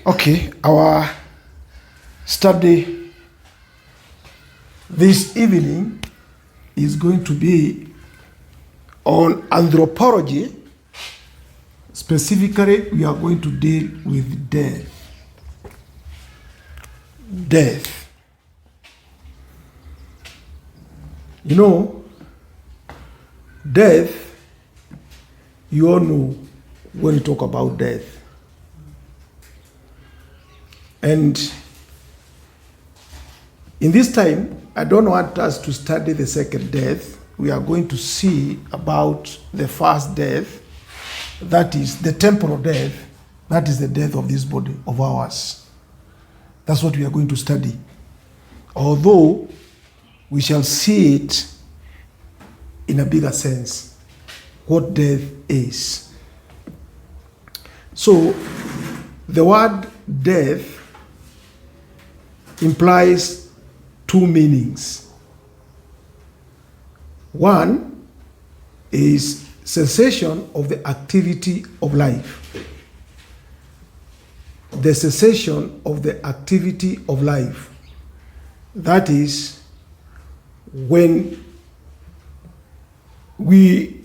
Okay, our study this evening is going to be on anthropology. Specifically, we are going to deal with death. Death. You know, death, you all know when you talk about death. And in this time, I don't want us to study the second death. We are going to see about the first death, that is the temporal death, that is the death of this body of ours. That's what we are going to study. Although we shall see it in a bigger sense, what death is. So, the word death implies two meanings. One is cessation of the activity of life. The cessation of the activity of life. That is when we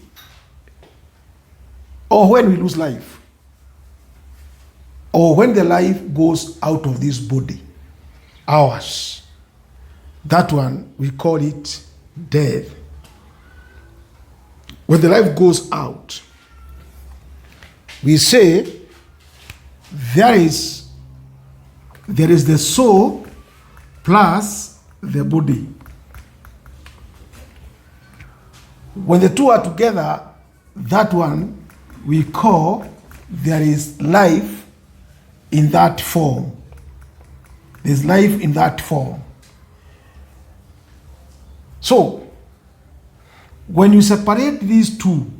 lose life, or when the life goes out of this body, ours. That one, we call it death. When the life goes out, we say there is the soul plus the body. When the two are together, that one we call there is life in that form. There's life in that form. So, when you separate these two,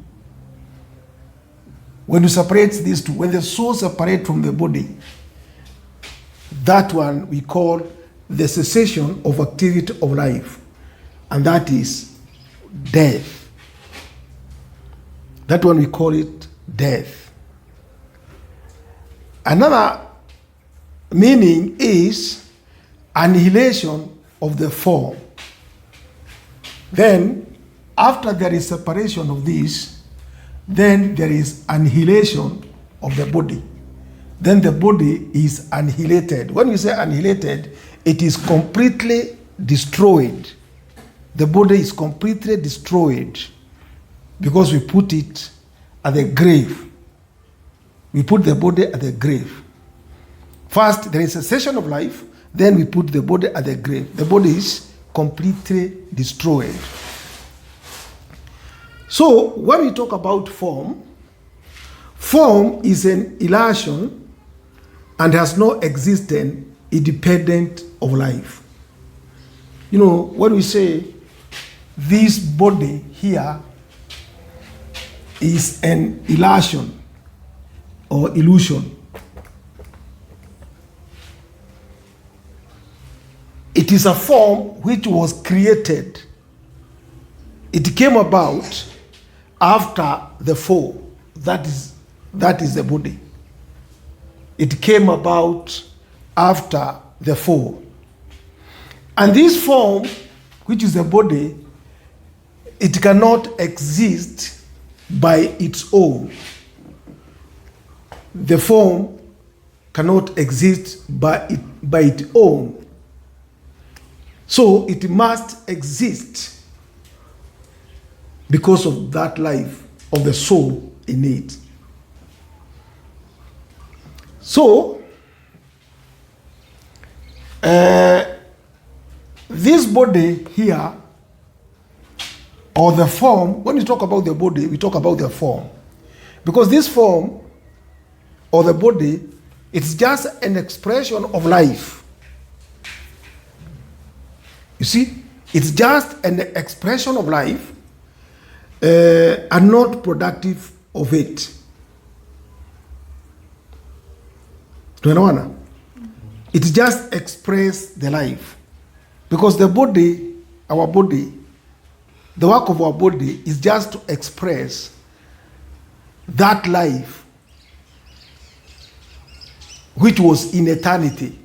when the soul separates from the body, that one we call the cessation of activity of life, and that is death. That one we call it death. Another meaning is annihilation of the form. Then, after there is separation of this, then there is annihilation of the body. Then the body is annihilated. When we say annihilated, it is completely destroyed. The body is completely destroyed because we put it at the grave. We put the body at the grave. First, there is a cessation of life, then we put the body at the grave. The body is completely destroyed. So, when we talk about form is an illusion and has no existence independent of life. You know, when we say this body here is an illusion or illusion, it is a form which was created. It came about after the fall. That is the body. It came about after the fall. And this form, which is the body, it cannot exist by its own. The form cannot exist by its own. So it must exist because of that life of the soul in it. So, this body here, or the form, when we talk about the body, we talk about the form. Because this form, or the body, it's just an expression of life. You see, it's just an expression of life and not productive of it. It just expresses the life. Because the body, our body, the work of our body is just to express that life which was in eternity.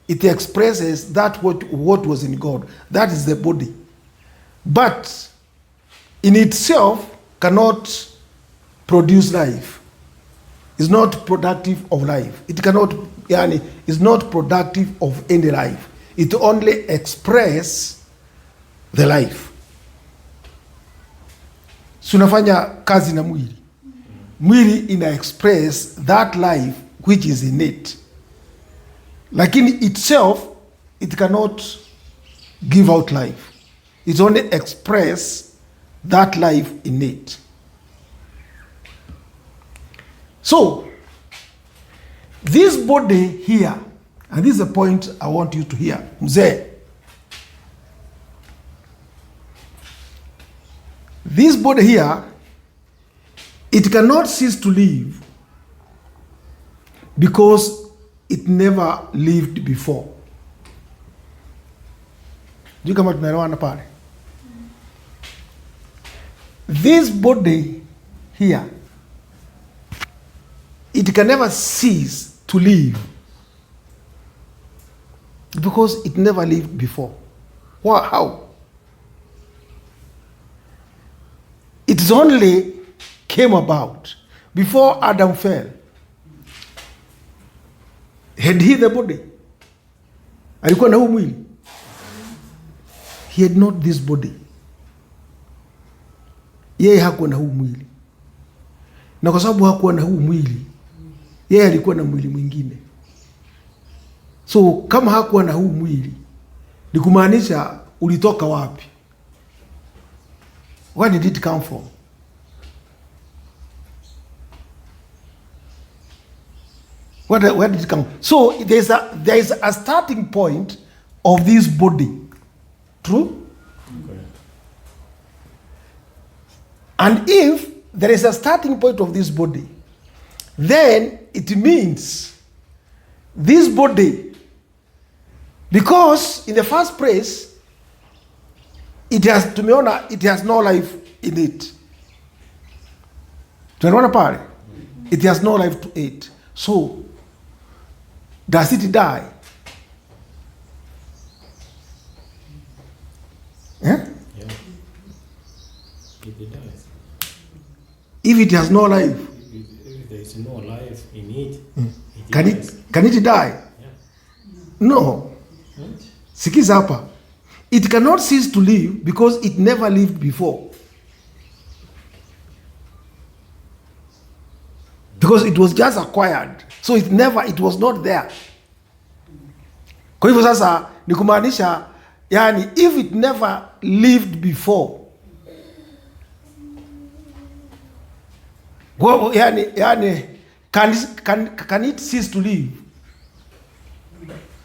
It expresses that what was in God. That is the body. But in itself cannot produce life. It's not productive of life. It cannot, it's not productive of any life. It only expresses the life. Sunafanya kazi na mwili. Mwili ina express that life which is in it. Lakini itself, it cannot give out life. It only express that life in it. So, this body here, and this is a point I want you to hear. Mzee, this body here, it cannot cease to live because it never lived before. Do you come tunaelewana pale? This body here, it can never cease to live because it never lived before. How? It only came about before Adam fell. Had he the body? Alikuwa na huu mwili? He had not this body. Yeye hakuwa na huu mwili. Na kwa sababu hakuwa na huu mwili, yeye alikuwa na mwili mwingine. So kama hakuwa na huu mwili, ni kumaanisha ulitoka wapi? Where did it come from? Where did it come? So there is a starting point of this body. True? Okay. And if there is a starting point of this body, then it means this body, because in the first place, it has no life in it. Tunaona pale? It has no life to it. So, does it die? Yeah? It dies. If it has no life, if there is no life in it, can it die? Yeah. No. Sikiza hapa. It cannot cease to live because it never lived before. Because it was just acquired. So it was not there. Kwa hivyo sasa ni kumaanisha, yani if it never lived before, well, yani can it cease to live?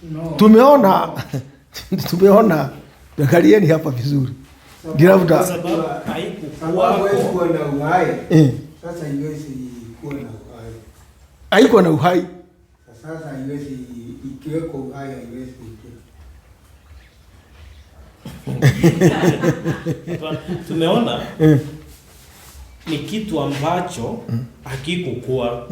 No. Tumeona angalieni hapa vizuri. Kwa sababu haikuwa na uhai. Sasa haiwezi kuwa na uhai. Haikuwa na uhai. Sasa haiwezi ikiweko uhai haiwezi tumeona ni kitu ambacho hakikukua.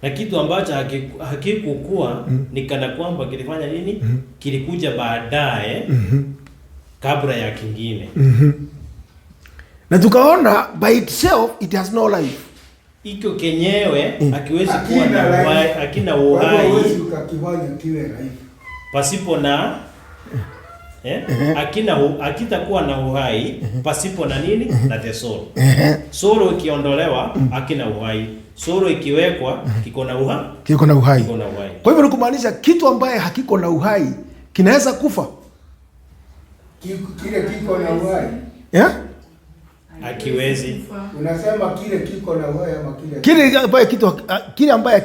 Na kitu ambacho hakikukua ni kana kwamba kilifanya nini? Kilikuja baadaye kabla ya kingine. Na tukaona by itself it has no life. Iko kenyewe hakiwezi kuwa na uhai, hakina uhai. Hawezi ukakifanya kiwe life. Pasipo na akitakuwa na uhai pasipo na nini? Na the soul. Soul ikiondolewa hakina uhai. Soul ikiwekwa kiko na uhai. Kiko na uhai. Kwa hivyo ni kumaanisha kitu ambaye hakiko na uhai kinaweza kufa. Kile kiko na uhai. Yeah? Akiwezi. Unasema kile kiko na uhai ama kile ambaye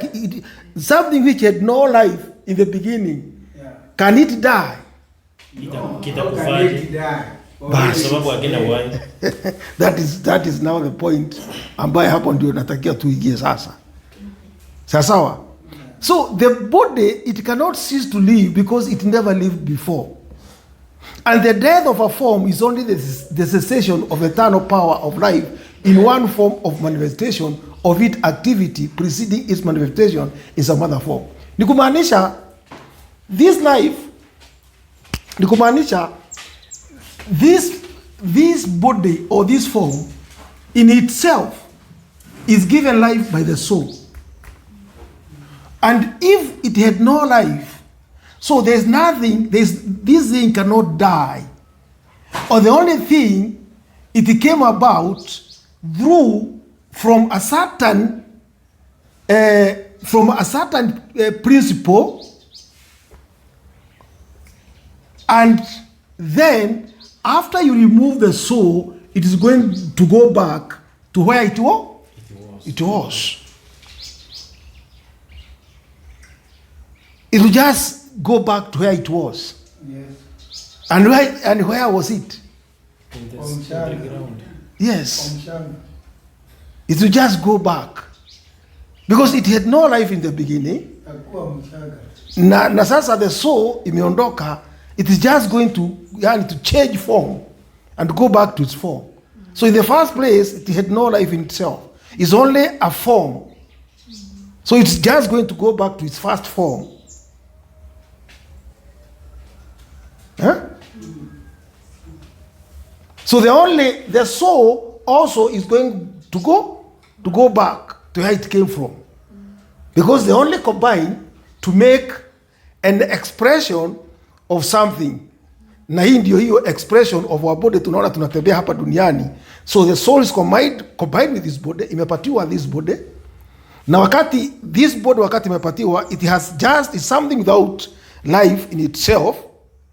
something which had no life in the beginning. Yeah. Can it die? Kitakufaje? Sababu hakina uhai. That is now the point ambaye hapo ndio natakia tuingie sasa. Sawa? So the body, it cannot cease to live because it never lived before. And the death of a form is only the cessation of eternal power of life in one form of manifestation of its activity preceding its manifestation in some other form. Ni kumaanisha this life, ni kumaanisha this body or this form in itself is given life by the soul. And if it had no life, so there's nothing, this thing cannot die. Or the only thing, it came about through from a certain principle, and then after you remove the soul, it is going to go back to where it was. It was. It will just go back to where it was. Yes. And where was it? In the ground. Yes. It will just go back. Because it had no life in the beginning. Na sasa the soul imeondoka, it is just going to change form and go back to its form. So in the first place, it had no life in itself. It's only a form. So it's just going to go back to its first form. Huh? So the soul also is going to go back to where it came from. Because they only combine to make an expression of something. Na hii ndio hiyo expression of our body tunaona tunatembea hapa duniani. So the soul is combined with this body, imepatiwa this body. Na wakati this body wakati imepatiwa, it's something without life in itself.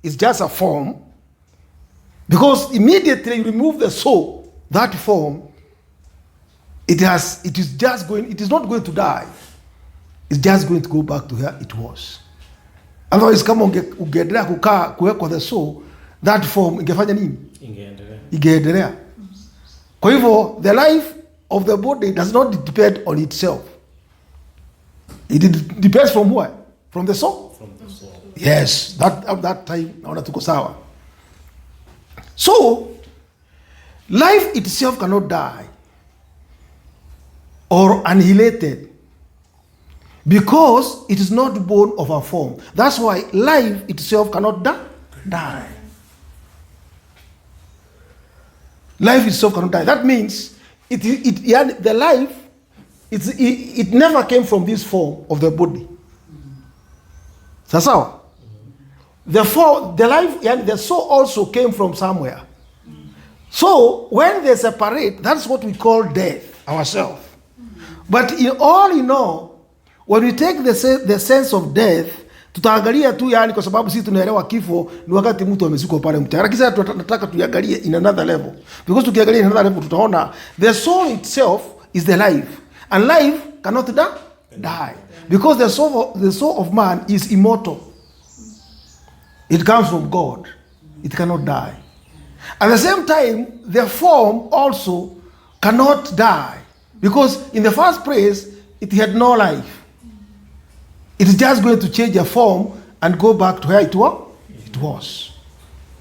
It's just a form. Because immediately you remove the soul, that form, it is not going to die. It's just going to go back to where it was. Otherwise, kama ungeendelea kuwekwa the soul, that form ingefanya nini? Ingeendelea. Kwa hivyo, the life of the body does not depend on itself. It depends from where? From the soul? From the soul. Yes, at that time, naona tuko sawa. So, life itself cannot die or annihilated because it is not born of a form. That's why life itself cannot die. Life itself cannot die. That means the life, it never came from this form of the body. That's how. The life, the soul also came from somewhere. So when they separate, that's what we call death ourselves. But in all, when we take the sense of death, tutaangalia tu kwa sababu sisi tunaelewa kifo ni wakati mtu amezikwa pale mtani. Lakini sasa tunataka tuangalie in another level. Because tukiangalia in another level tutaona the soul itself is the life. And life cannot die. Because the soul of man is immortal. It comes from God. It cannot die. At the same time, the form also cannot die. Because in the first place, it had no life. It is just going to change a form and go back to where it was.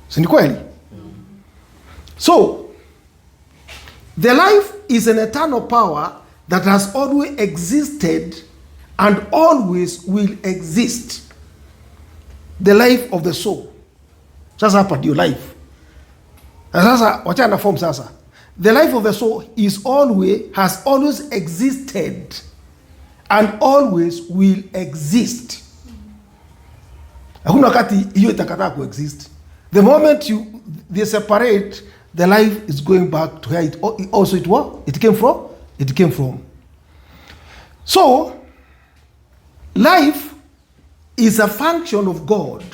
So, ni kweli? So, the life is an eternal power that has always existed and always will exist. The life of the soul. Sasa hapa ndio life. Sasa wachana na form sasa. The life of the soul has always existed and always will exist. Hakuna wakati hiyo itakataa kuexist. The moment they separate, the life is going back to where it came from. So, life is a function of God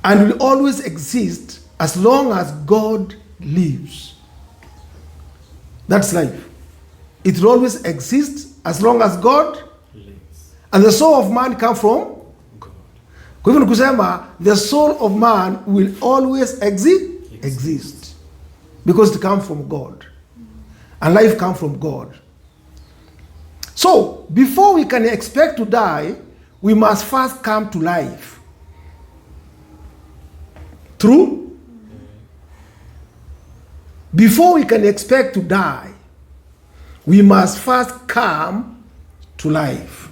and will always exist as long as God lives. That's life. It will always exist as long as God lives. And the soul of man comes from God. Kwa hivyo kusema the soul of man will always exist because it comes from God. And life comes from God. So, before we can expect to die, we must first come to life. True? before we can expect to die, we must first come to life.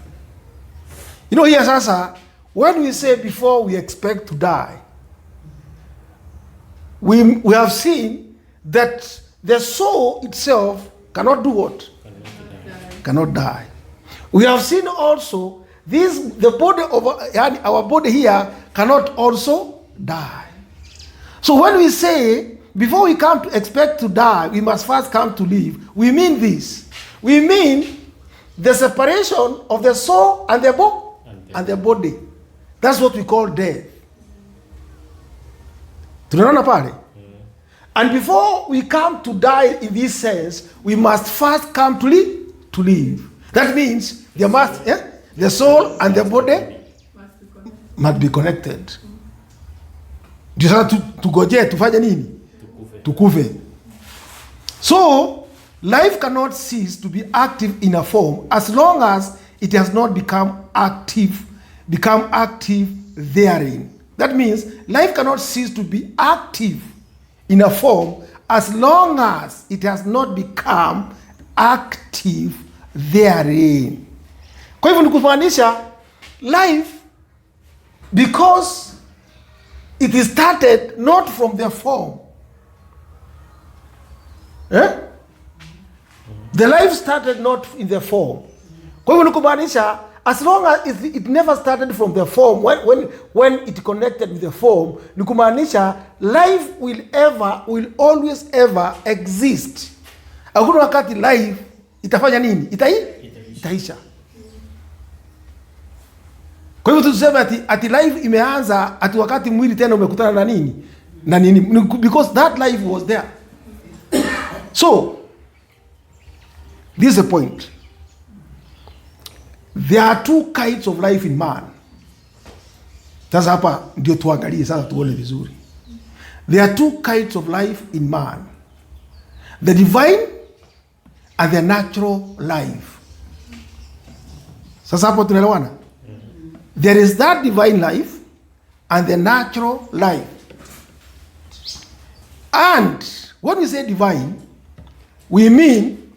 You know, here sasa, when we say before we expect to die, we have seen that the soul itself cannot do what? Cannot die. We have seen also the body of our body here cannot also die. So when we say before we come to expect to die, we must first come to live, we mean this. We mean the separation of the soul and the body. That's what we call death. Tunaona pale? And before we come to die in this sense, we must first come to live. That means the soul and the body must be connected. Ndio sasa tugoje tufanye nini? Tukufe. So, life cannot cease to be active in a form as long as it has not become active therein. That means life cannot cease to be active in a form as long as it has not become active therein. Kwa hivyo nikumaanisha life, because it is started not from the form. The life started not in the form. Kwa hivyo nikumaanisha as long as it never started from the form, when it connected with the form, nikumaanisha life will always ever exist. Hakuna wakati life itafanya nini? Itaisha. Kwa hivyo tuseme ati life imeanza ati wakati mwili tena umekutana na nini? Na nini? Because that life was there. So, this is the point. There are two kinds of life in man. Sasa hapa ndio tuangalie sasa tuone vizuri. There are two kinds of life in man. The divine and the natural life. Sasa hapo tunaelewana? There is that divine life and the natural life. And when we say divine, we mean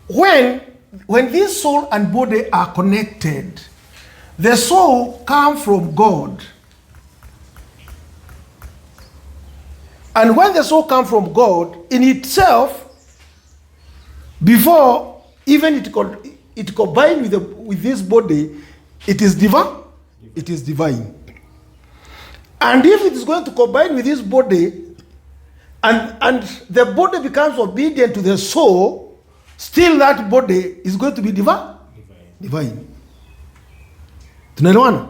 when this soul and body are connected, the soul comes from God. And when the soul comes from God, in itself, before even it combined with this body, it is divine. It is divine. And if it is going to combine with this body, and the body becomes obedient to the soul, still that body is going to be divine. Tunaelewana?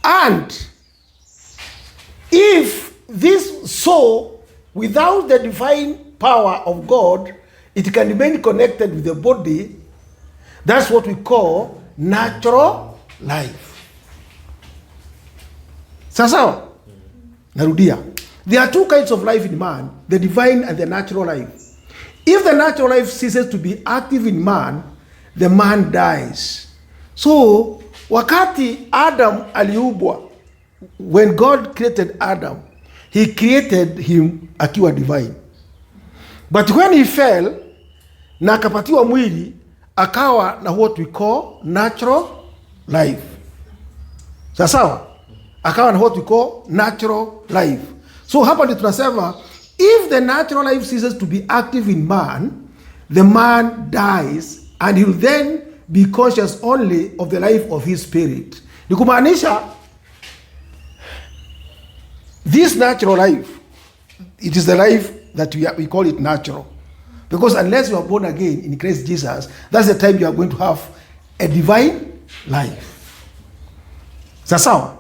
And if this soul, without the divine power of God, it can remain connected with the body, that's what we call natural life. Sasa, narudia. There are two kinds of life in man, the divine and the natural life. If the natural life ceases to be active in man, the man dies. So, wakati Adam aliubwa, when God created Adam, he created him akiwa divine. But when he fell, na akapatiwa mwili, akawa na what we call natural life. Sawa? Akawa na what we call natural life. So hapa ndio tunasema, if the natural life ceases to be active in man, the man dies and he will then be conscious only of the life of his spirit. Ni kumaanisha, this natural life, it is the life that we call it natural. Because unless you are born again in Christ Jesus, that's the time you are going to have a divine life. Sasa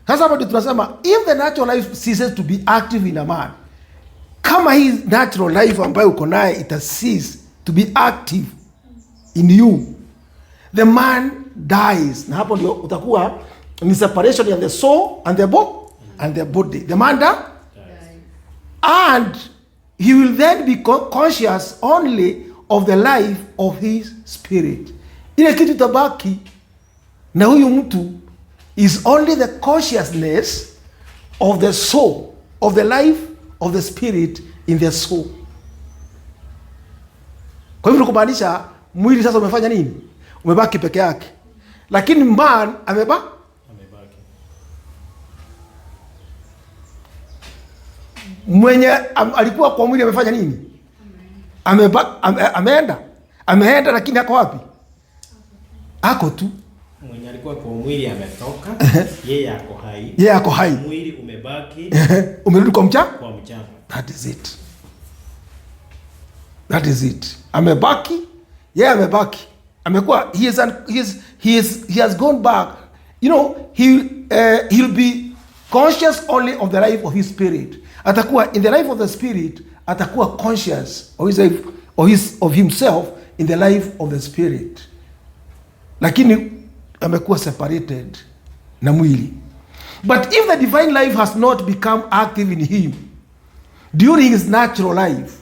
hapo ndio tunasema, if the natural life ceases to be active in a man, kama hii natural life ambayo uko naye ita cease to be active in you, the man dies. Na hapo ndio utakuwa ni separation of the soul and the body. The man dies. And he will then be conscious only of the life of his spirit. Ile kitu tabaki na huyu mtu is only the consciousness of the soul of the life of the spirit in their soul. Kwa hivyo kumaanisha mwili sasa umefanya nini? Umebaki peke yake. Lakini man amebaki. Mwenye alikuwa kwa mwili amefanya nini? Ameenda lakini ako wapi? Ako tu. Mwenye alikuwa kwa mwili ametoka, yeye ako hai. Mwili umebaki. Umerudi kwa mchanga? Kwa mchanga. That is it. Amebaki, yeye amebaki. Amekuwa he has gone back. You know, he'll be conscious only of the life of his spirit. Atakuwa in the life of the spirit, atakuwa conscious of himself in the life of the spirit. Lakini amekuwa separated na mwili. But if the divine life has not become active in him during his natural life,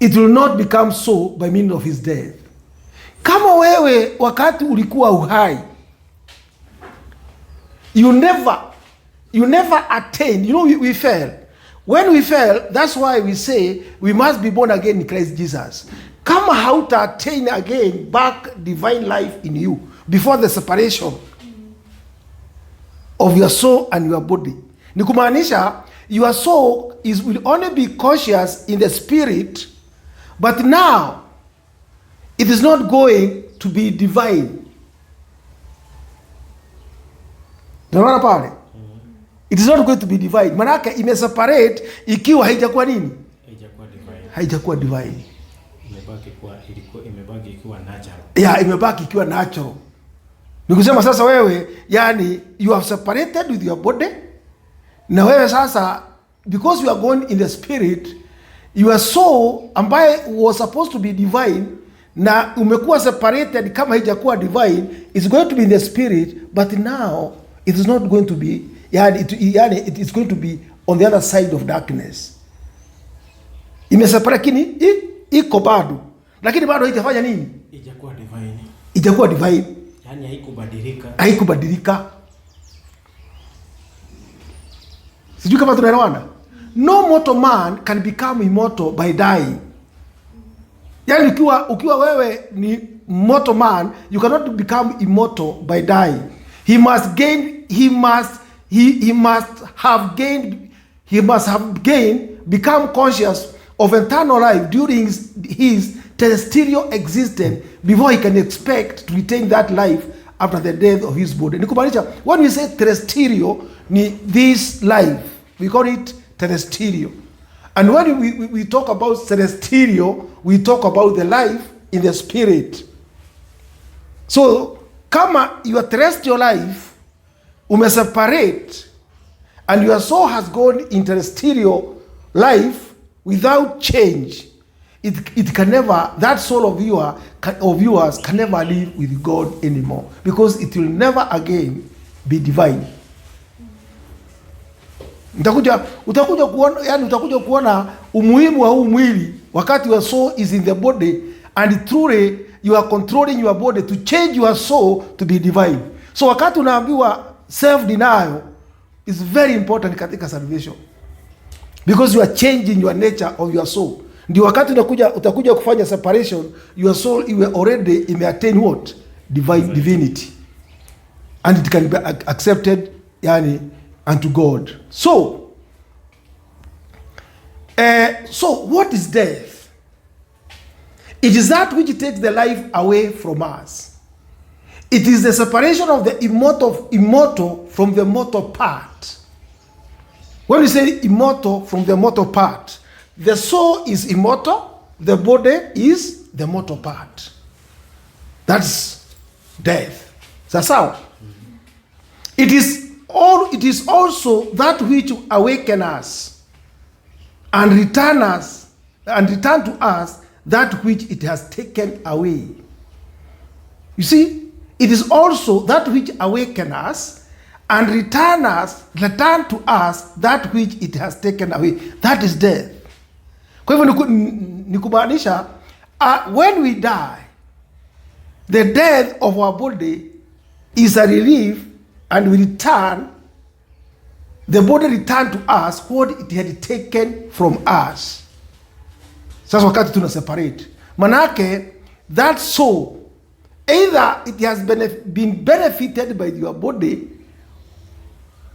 it will not become so by means of his death. Kama wewe wakati ulikuwa uhai, you never attained. You know, we fell. When we fell, that's why we say we must be born again in Christ Jesus. Kama hauta attain again back divine life in you before the separation of your soul and your body, ni kumaanisha your soul will only be conscious in the spirit, but now it is not going to be divine. Unaona pale? It is not going to be divine. Manake imeseparate ikiwa haijakuwa nini? Haijakuwa divine. Imebaki ikiwa natural. Yeah, imebaki ikiwa natural. Nikusema sasa wewe, yani you have separated with your body. Na wewe sasa, because you are going in the spirit, your soul ambaye was supposed to be divine, na umekuwa separated kama haijakuwa divine, is going to be in the spirit, but now it is not going to be, it is going to be on the other side of darkness. Imeseparate lakini iko bado. Lakini bado haijafanya nini? Ijakuwa divine. Yani Haikubadilika. Sijui kama tunaelewana. No mortal man can become immortal by dying. Yani ukiwa wewe ni mortal man, you cannot become immortal by dying. He must have gained, become conscious of eternal life during his terrestrial existence before he can expect to retain that life after the death of his body. Nikubalisha, when we say terrestrial, ni this life, we call it terrestrial. And when we talk about celestial, we talk about the life in the spirit. So, kama your terrestrial life umeseparate and your soul has gone in terrestrial life without change, it can never, that soul of yours can never live with God anymore, because it will never again be divine. Utakuja kuona umuhimu wa huu mwili wakati your soul is in the body, and truly you are controlling your body to change your soul to be divine. So wakati unaambiwa self denial is very important katika salvation, because you are changing your nature of your soul. Ndio wakati utakuja kufanya separation, your soul iwe already imeattain what? Divinity. And it can be accepted unto God. So what is death? It is that which takes the life away from us. It is the separation of the immortal from the mortal part. When we say immortal from the mortal part, the soul is immortal, the body is the mortal part. That's death. Sawa. It is also that which awakens us and return to us that which it has taken away. You see, it is also that which awakens us and return to us that which it has taken away. That is death. Kwa hivyo ni kumaanisha when we die, the death of our body is a relief, and we return the body returned to us what it had taken from us. Sasa wakati tuna separate, manake that soul, either it has been benefited by your body,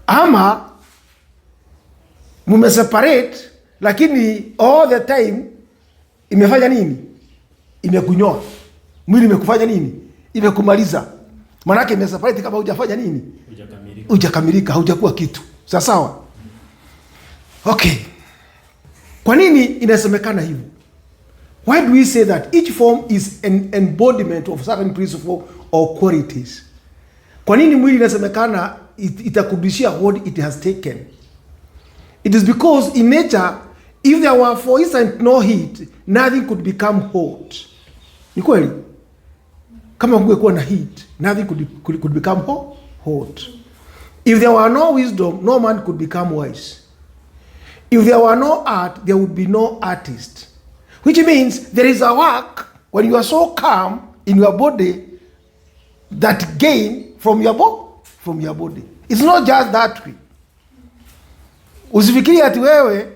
ama mume separate, lakini all the time imefanya nini? Imekunyoa mwili, imekufanya nini? Imekumaliza. Manake imeseparate kama hujafanya nini? Hujakamilika, haujakuwa kitu. Sawa? Okay. Kwa nini inasemekana hivyo? Why do we say that each form is an embodiment of certain principle or qualities? Kwa nini mwili inasemekana itakubishia what it has taken? It is because in nature, if there were for instance no heat, nothing could become hot. Ni kweli? Kama kungekuwa na heat, nothing could become hot. If there were no wisdom, no man could become wise. If there were no art, there would be no artist. Which means there is a work when you are so calm in your body that gain from your body. It's not just that way. Usifikiri ati wewe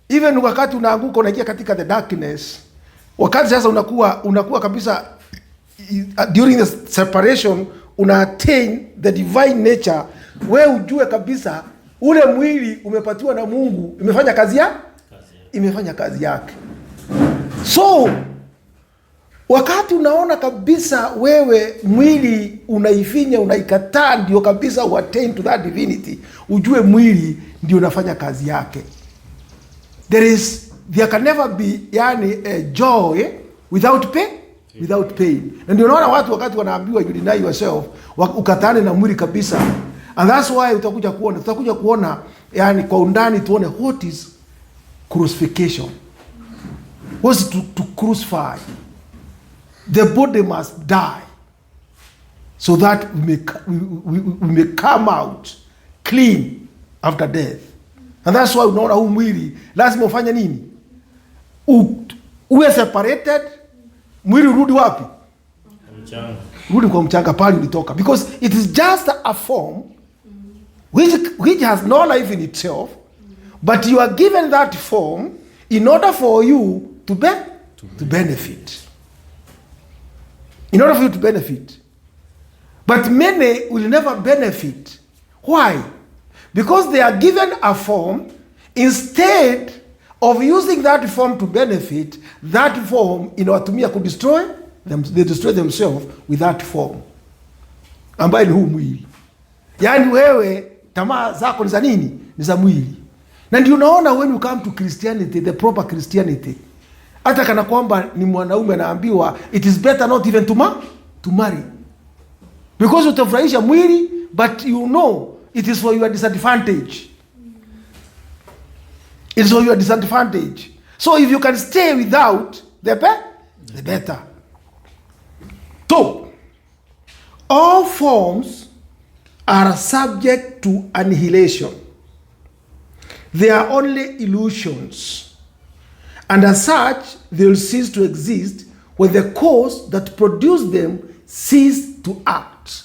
even wakati unaanguka unaingia katika the darkness, wakati sasa unakuwa kabisa during the separation una attain the divine nature, wewe ujue kabisa ule mwili umepatiwa na Mungu, imefanya kazi yake. So wakati unaona kabisa wewe mwili unaifinya, unaikataa, ndio kabisa u attain to that divinity, ujue mwili ndio unafanya kazi yake. There can never be a joy without pain. Na ndio unaona watu wakati wanaambiwa you deny yourself, ukatane na mwili kabisa. And that's why tutakuja kuona kwa undani tuone what is crucifixion. What is to crucify? The body must die so that we may come out clean after death. And that's why unaona huu mwili lazima ufanye nini? Uwe separated, mwili urudi wapi? Mchanga. Rudi kwa mchanga pale ulitoka, because it is just a form which has no life in itself, but you are given that form in order for you to benefit. In order for you to benefit. But many will never benefit. Why? Because they are given a form, instead of using that form to benefit, that form inawatumia could destroy them, they destroy themselves with that form. Ambaye ni huu mwili. Yaani wewe tamaa zako ni za nini? Ni za mwili. Na ndio unaona when you come to Christianity, the proper Christianity, hata kana kwamba ni mwanaume anaambiwa it is better not even to marry. Because utafurahisha mwili, but you know it is for your disadvantage. It is for your disadvantage. So if you can stay without, the better. So, all forms are subject to annihilation. They are only illusions. And as such, they will cease to exist when the cause that produced them cease to act.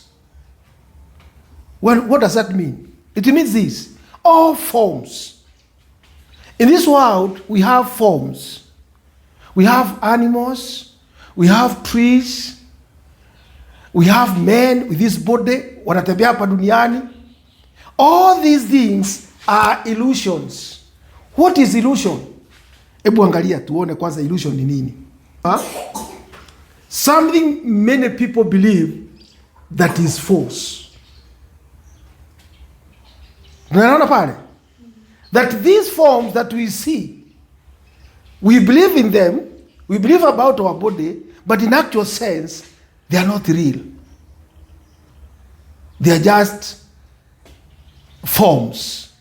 Well, what does that mean? It means this. All forms. In this world, we have forms. We have animals. We have trees. We have men with this body. Wanatembea hapa duniani. All these things are illusions. What is illusion? Ebu angalia tuone kwanza illusion ni nini. Something many people believe that is false. Unaona pale? That these forms that we see, we believe in them, we believe about our body, but in actual sense, they are not real. They are just forms.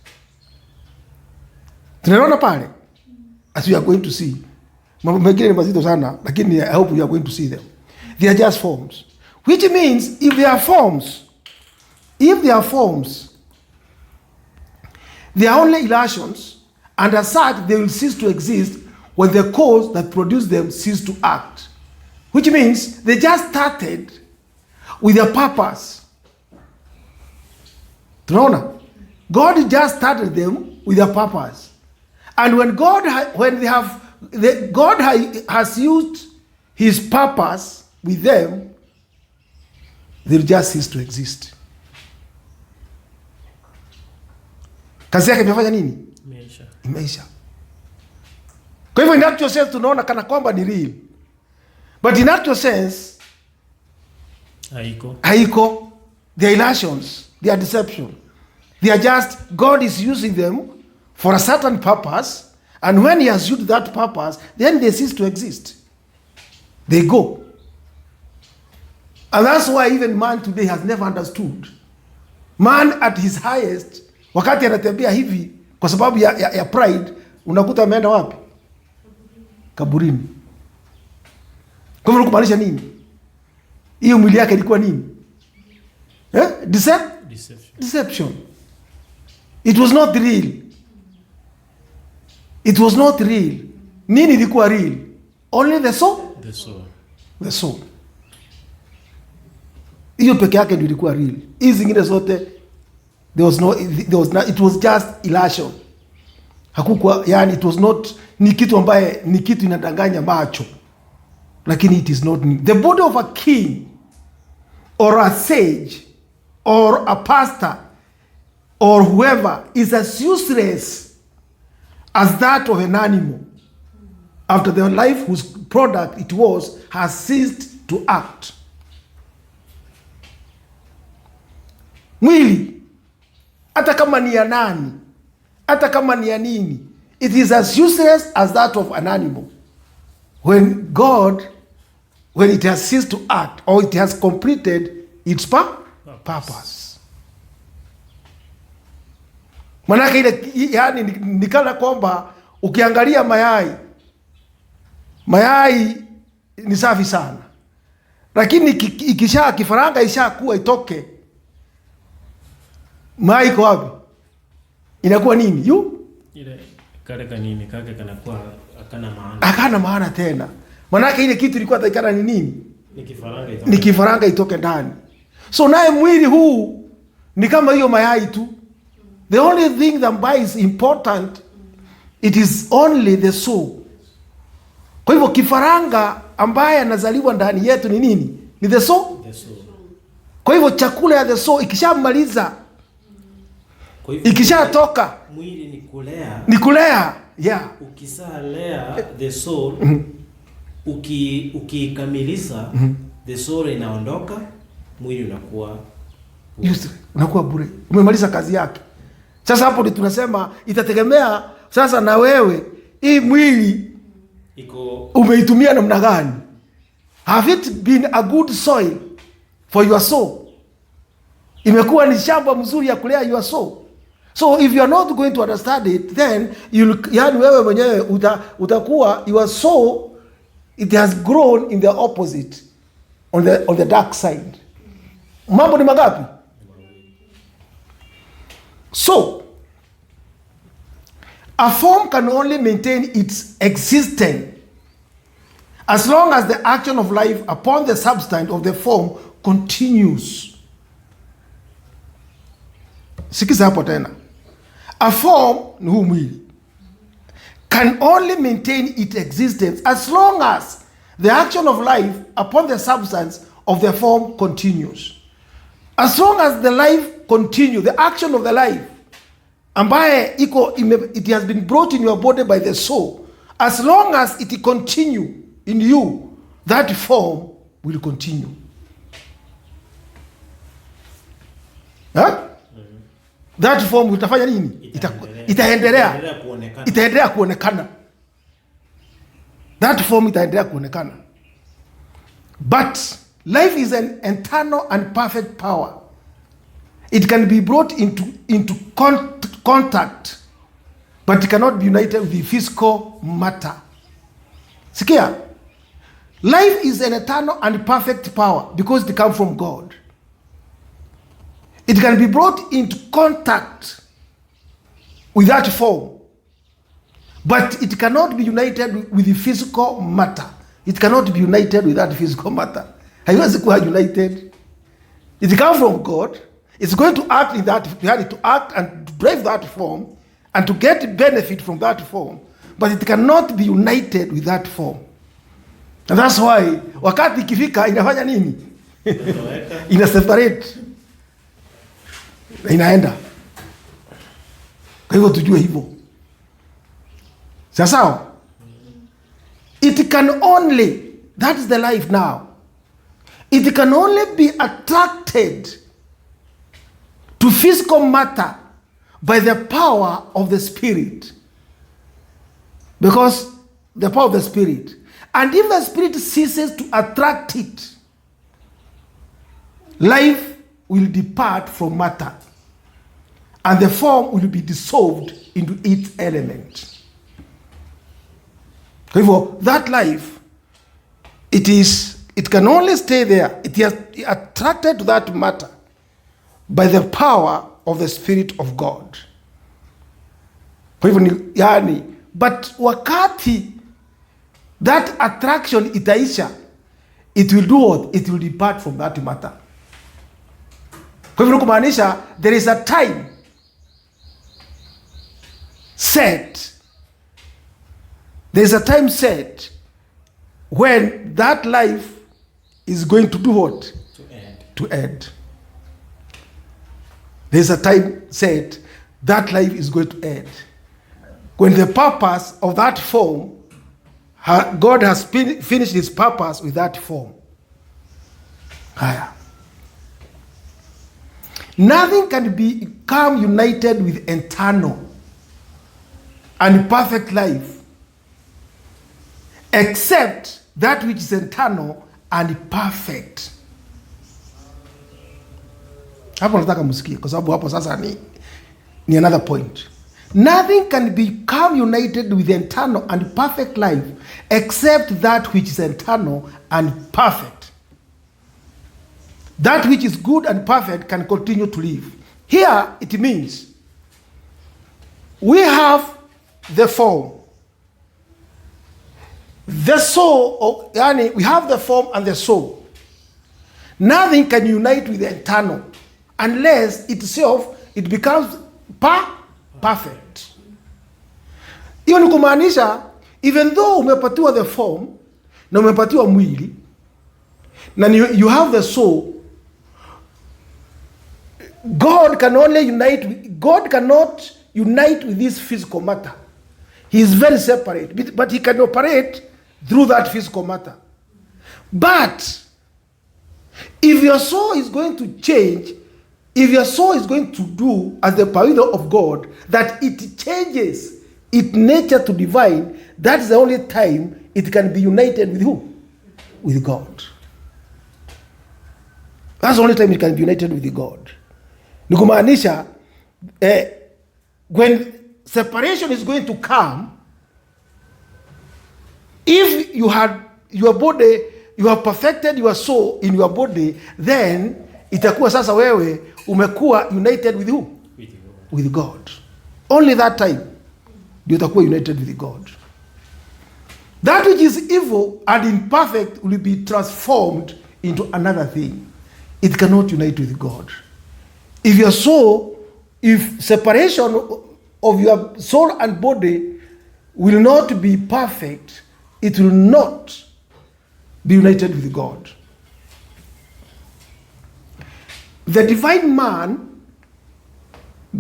Tunaona pale? As we are going to see. Mambo mengine ni mazito sana, lakini I hope we are going to see them. They are just forms. Which means if they are forms, they are only illusions, and as such they will cease to exist when the cause that produced them cease to act. Which means they just started with a purpose. Tunaona? God just started them with a purpose. And when God has used his purpose with them, they'll just cease to exist. Kazi yake imefanya nini? Imeisha. Kwa hivyo in actual sense tunaona kana kwamba ni real. But in actual sense haiko. They are illusions. They are deception. They are just, God is using them for a certain purpose, and when he has used that purpose, then they cease to exist. They go. And that's why even man today has never understood. Man at his highest, wakati anatembea hivi kwa sababu ya pride, unakuta ameenda wapi? Kaburini. Kwa hivyo kumaanisha nini? Hiyo mwili yake ilikuwa nini? Deception. It was not real. It was not real. Nini ilikuwa real? Only the soul? The soul. Hiyo peke yake ndio ilikuwa real. Hizi zingine zote it was just illusion. Hakukuwa, yani it was not, ni kitu ambaye ni kitu inadanganya macho. Lakini it is not. The body of a king or a sage or a pastor or whoever is as useless as that of an animal after their life whose product it was has ceased to act. Mwili, hata kama ni ya nani, hata kama ni ya nini, it is as useless as that of an animal when it has ceased to act or it has completed its purpose. Manake ile, yani nikana kwamba ukiangalia mayai ni safi sana, lakini ikisha kifaranga ishakuwa itoke, mayai iko wapi? Inakuwa nini? Ile kale kanini kake kanakuwa akana maana tena. Manake ile kitu ilikuwa takikana ni nini? Ni kifaranga itoke ndani. So naye mwili huu ni kama hiyo mayai tu. The only thing that is important, it is only the soul. Kwa hivyo kifaranga ambaye anazaliwa ndani yetu ni nini? Ni the soul. Kwa hivyo chakula ya the soul ikishamaliza, ikishatoka, mwili ni kulea. Yeah. Ukisalea the soul, ukikamiliza the soul inaondoka, mwili unakuwa bure. Umemaliza kazi yake. Sasa hapo ndio tunasema itategemea sasa na wewe, hii mwili umeitumia namna gani? Have it been a good soil for your soul? Imekuwa ni shamba mzuri ya kulea your soul? So if you are not going to understand it, then yani wewe mwenyewe utakuwa your soul, it has grown in the opposite, on the dark side. Mambo ni magapi? So, a form can only maintain its existence as long as the action of life upon the substance of the form continues. Sikiza hapo tena. A form, ni huu mwili, can only maintain its existence as long as the action of life upon the substance of the form continues. As long as the life continues, the action of the life ambaye it has been brought in your body by the soul, as long as it continue in you, that form will continue. That form utafanya nini? Itaendelea kuonekana. That form itaendelea kuonekana. But life is an eternal and perfect power. It can be brought into contact, but it cannot be united with the physical matter. Sikia, life is an eternal and perfect power because it comes from God. It can be brought into contact with that form, but it cannot be united with the physical matter. It cannot be united with that physical matter. Haiwezi kuwa united. It comes from God. It's going to act in that, to act and to drive that form and to get benefit from that form, but it cannot be united with that form. And that's why wakati ikifika inafanya nini? Ina separate. Inaenda. Kwa hivyo tujue hivyo. Sasa it can only, that is the life now. It can only be attracted to physical matter by the power of the Spirit. Because the power of the Spirit. And if the Spirit ceases to attract it, life will depart from matter. And the form will be dissolved into its element. Therefore, that life, it can only stay there. It is attracted to that matter by the power of the Spirit of God. Kwa hivyo yani, but wakati that attraction itaisha, it will do what? It will depart from that matter. Kwa hivyo kumaanisha there is a time set. There is a time set when that life is going to do what? To end. To end. There is a time set that life is going to end. When the purpose of that form, God has finished his purpose with that form. Haya. Nothing can become united with eternal and perfect life except that which is eternal and perfect. Hapo nataka msikie kwa sababu hapo sasa ni another point. Nothing can become united with eternal and perfect life except that which is eternal and perfect. That which is good and perfect can continue to live. Here it means we have the form. The soul, yani we have the form and the soul. Nothing can unite with the eternal unless itself it becomes perfect. Hiyo ni kumaanisha even though umepatiwa the form na umepatiwa mwili na you have the soul, God cannot unite with this physical matter. He is very separate, but he can operate through that physical matter. But if your soul is going to change, if your soul is going to do as the power of God, that it changes its nature to divine, that's the only time it can be united with who? With God. That's the only time it can be united with God. Ni kumaanisha when separation is going to come, if you had your body, you have perfected your soul in your body, then itakuwa sasa wewe umekuwa united with who? With God. Only that time ndio utakuwa united with God. That which is evil and imperfect will be transformed into another thing. It cannot unite with God. If your soul, if separation of your soul and body will not be perfect, it will not be united with God. The divine man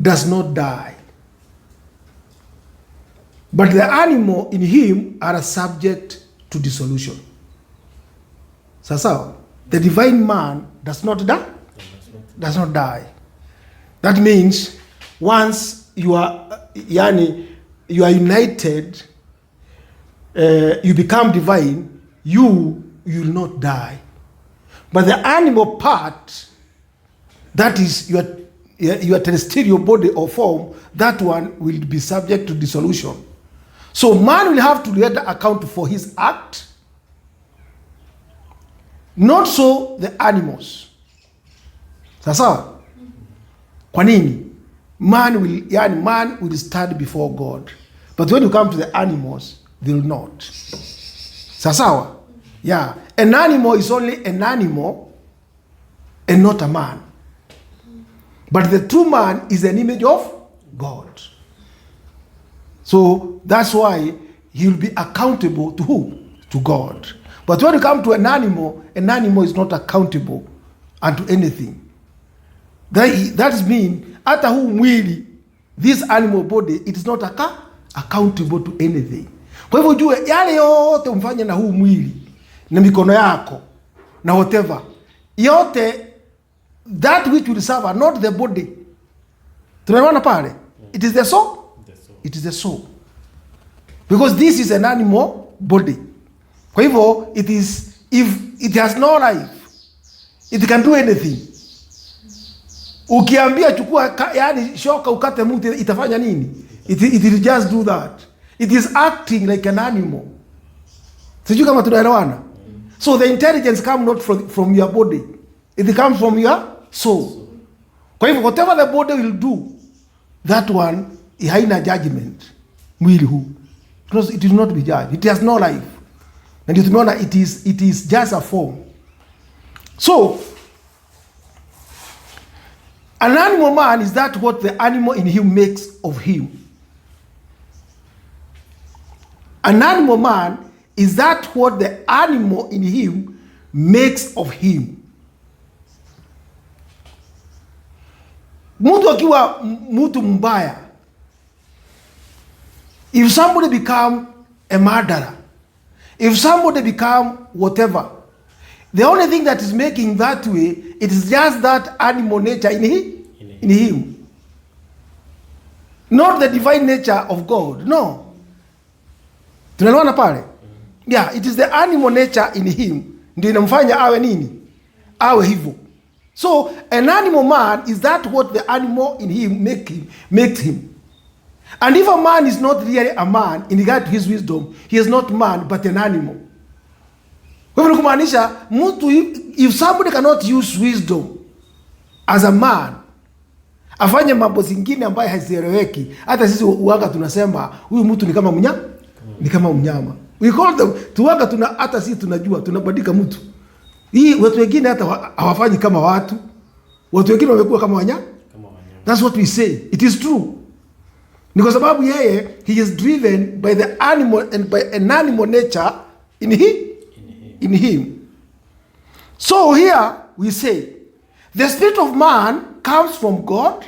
does not die, but the animal in him are subject to dissolution. Sasa, the divine man does not die. Does not die. That means once you are united, you become divine, you will not die. But the animal part, that is your terrestrial body or form, that one will be subject to dissolution. So man will have to render account for his act. Not so the animals. Sasa, kwa nini? Man will stand before God. But when you come to the animals, they will not. Sasawa? Yeah. An animal is only an animal and not a man. But the true man is an image of God. So that's why he will be accountable to who? To God. But when you come to an animal is not accountable unto anything. That means, hata huu mwili, this animal body, it is not accountable to anything. Kwa hivyo jue, yale yote umfanya na huu mwili, na mikono yako, na whatever, yote, that which will serve, not the body. Tunaelewana pale? It is the soul. It is the soul. Because this is an animal body. Kwa hivyo, if it has no life, it can do anything. Ukiambia chukua, yani shoka ukate mtu, itafanya nini? It will just do that. It is acting like an animal. Sijui kama tunaelewana. So the intelligence comes not from your body. It comes from your soul. Kwa hivyo, whatever the body will do, that one, haina judgment. Mwili huu. Because it will not be judged. It has no life. And you know, it is just a form. So, an animal man is that what the animal in him makes of him. An animal man is that what the animal in him makes of him. Mtu akiwa mtu mbaya, if somebody become a murderer, if somebody become whatever, the only thing that is making that way, it is just that animal nature in him. Not the divine nature of God. No. Tunaelewana pale? Yeah, it is the animal nature in him ndio inamfanya awe nini? Awe hivyo. So, an animal man is that what the animal in him makes him. And if a man is not really a man in regard to his wisdom, he is not man but an animal. Kwa hivyo kumaanisha mtu, if somebody cannot use wisdom as a man, afanye mambo zingine ambayo hazieleweki, hata sisi uanga tunasema huyu mtu ni kama mnyama, ni kama mnyama. We call them tuanga hata sisi tunajua tunabadilika mtu. Hii watu wengine hata hawafanyi kama watu. Watu wengine wamekuwa kama wanyama. That's what we say. It is true. Ni kwa sababu yeye, he is driven by the animal and by an animal nature in him. So here we say, the spirit of man comes from God,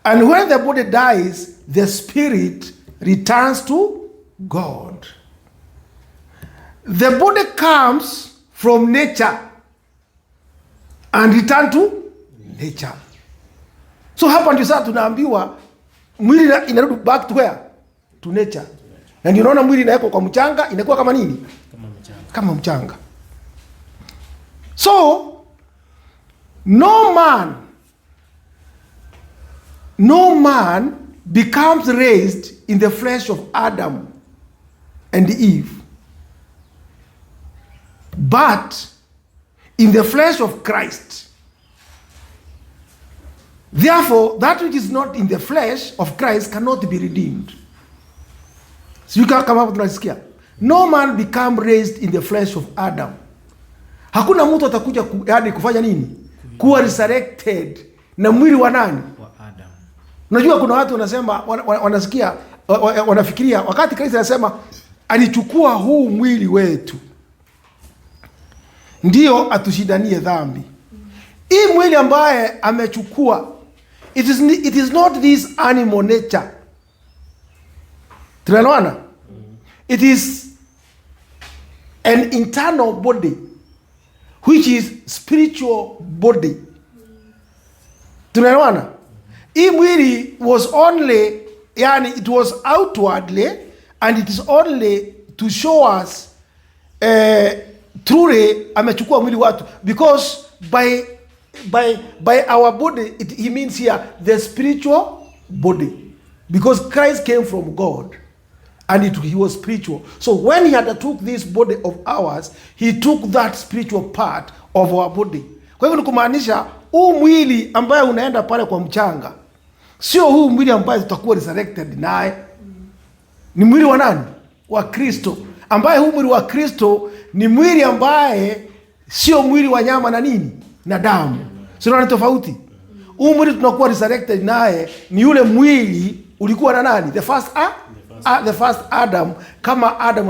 and when the body dies, the spirit returns to God. The body comes from nature and return to nature. So hapa ndio sasa tunaambiwa mwili inarudi back to where? To nature. Na ndio unaona mwili inawekwa kwa mchanga, inakuwa kama nini? Kama mchanga. So no man becomes raised in the flesh of Adam and Eve, but in the flesh of Christ. Therefore, that which is not in the flesh of Christ cannot be redeemed. So you can come up with tunasikia. No man become raised in the flesh of Adam. Hakuna mtu atakuja hadi kufanya nini? Kuwa resurrected na mwili wa nani? Wa Adam. Unajua kuna watu wanasema wanasikia wanafikiria wakati Kristo anasema alichukua huu mwili wetu ndio atushidanie dhambi. Hii mwili ambaye amechukua, it is not this animal nature. Tunaelewana? It is an internal body which is spiritual body. Tunaelewana? Hii mwili was only, yani it was outwardly, and it is only to show us truly amechukua mwili watu, because by our body he means here the spiritual body, because Christ came from God and he was spiritual. So when he undertook this body of ours, he took that spiritual part of our body. Kwa hivyo nikumaanisha huu mwili ambaye unaenda pale kwa mchanga sio huu mwili ambaye tutakuwa resurrected naye. Ni mwili wa nani? Wa Kristo. Ambaye huu mwili wa Kristo ni mwili ambaye sio mwili wa nyama na nini? Na damu. Sio ni tofauti. huu mwili tunakuwa resurrected naye ni yule mwili ulikuwa na nani? The first Adam, kama Adam